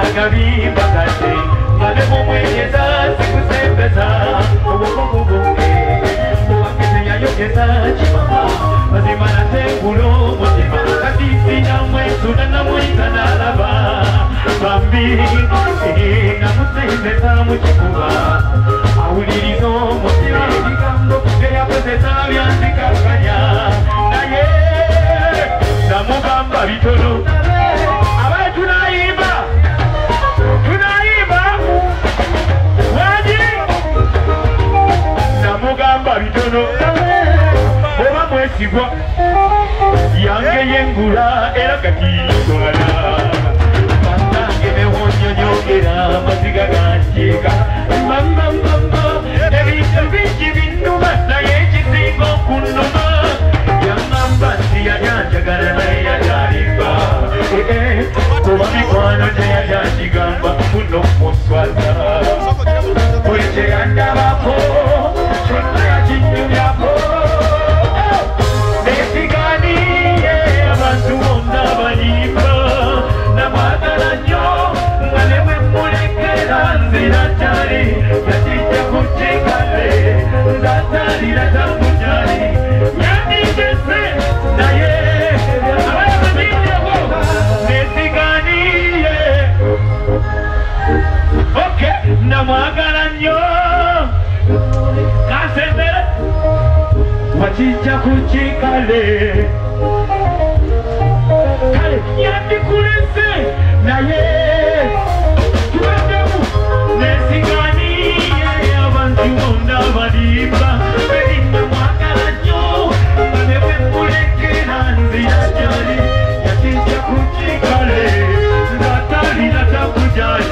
akabimba kate ngale mumwenyeza sikusembeza obukobubuke uwakete yayogeza kimama mazima natengulo mutima katisi namwetu nanamwita nalaba bambi namusembeza mukikuba awuliriza omutima ebigambo eyakozesa byanzikakanya naye namugamba bitono abaye tunayimba waji namugamba bitono oba mwesigwa yange yengula era katitwala banange newonyonyogera amaziga ganjeka mamamama ebintu bingi binnuma naye ekisinga okunnuma yangamba nti yajanjagala naye yajalimba kuba mikwano teyajangigamba muno muswaza buli kyeyandabako kyonna yakinyumyako nesiganiye abantu bonna balimba namwagala nnyo nga ne bwe mulekera nzira kyali yakijja ku kikale nzatalira tamujali yandigese naye abayababinjeko nesiganiye oke namwagala nnyo kasembere wakijja ku kikale kale yandikulese naye tuwendemu nesiganiye abantu bonna balimba berinda mwagala nnyo nga ne bwe mulekera nzira gyali yakijja ku kikale ngatalina takujali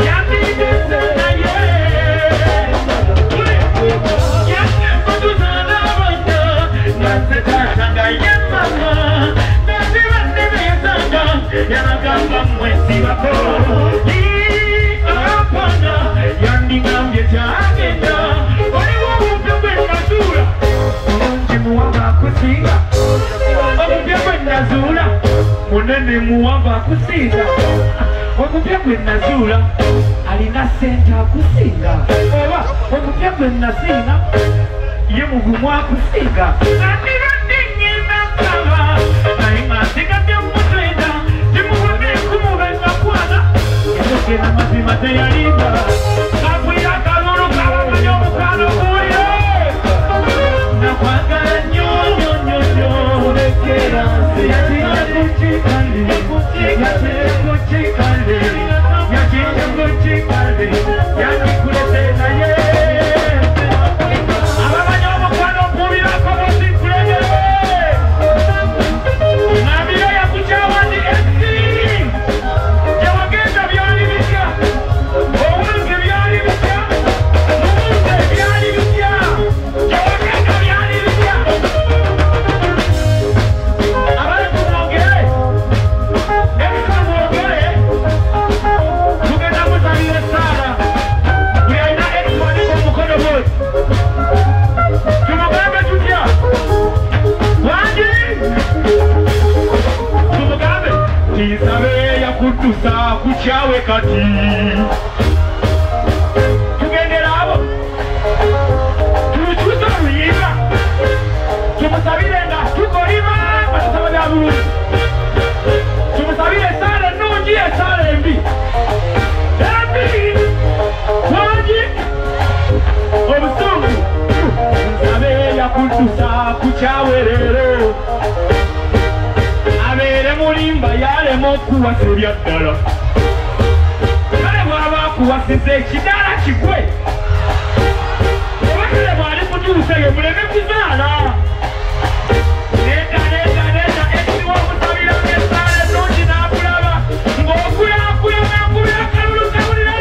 yandigese naye yangembatuzaala abana nazetatanga yemama nazibandebeyesanga yanagamba mwesibako apana yandigambye kyagenda waliwo obupya bwe nazuula mulungi muwava akusinga obupya bwe nazuula munene muwava akusinga obupya bwe nazuula alina sente akusinga oba obupya bwe nasinga ye mugumu akusinga andibadde ngenda kaba naye ngasigadde mutwenda timuwunekumubengakwana yayogera mazima teyalimba kakwira kalulu kabamanya omukwano guyo nakwagala nyonyonyonyo lekera yakijja kukikale yakikukikale yakijja kukikale yandikulese naye abamanya omukwano okubirako musikulebere nabiro yakukyawandi esi gyewagenda byali bitya owange byali bitya mubuze byali bitya gyewagenda byali bitya abali kumwogere ebikamwogere tugenda musabira esaala buli alina ekuwaniko omukono bwoti tumugambe tutya wangi tumugambe tinsabe yakuddusa ku kyawe kati tugendera abo tulukyusa oluyimba tumusabire nga tukolima nga tusaba bya bulungi tumusabire esaala ennungi esaala embi wangi obusungu nsabe yakuddusa ku kyawe leero abeere mulimba yalema okuwasa ebyaddala kale bw'aba akuwasiza ekidaala kigwe oba kale bw'ali kutuusa ye muleme kuzaala neda ekiwa omusabira ng'esaala ennungi n'akulaba ng'okulakulana akalulu kawulire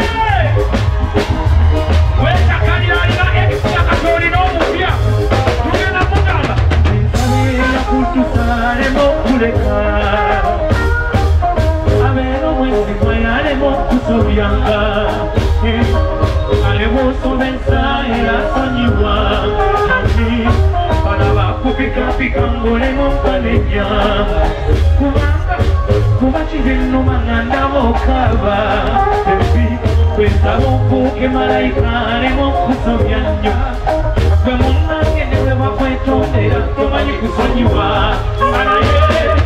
weetakalira alina ekisika katolina omupya tugenda mugamba ensabira yakutusa alema okuleka abeera omwesigwa yalema okusobyanga alema osobesa era asonyibwa balaba kupikapika ng'olema okanenya kubanga kuba kibinnuma nga ndabokaba baby kwesaba ofuuke malayika alema kusomya nnyo gwe munnange ne bwe bakwetondera tomanyi kusonyiwa naye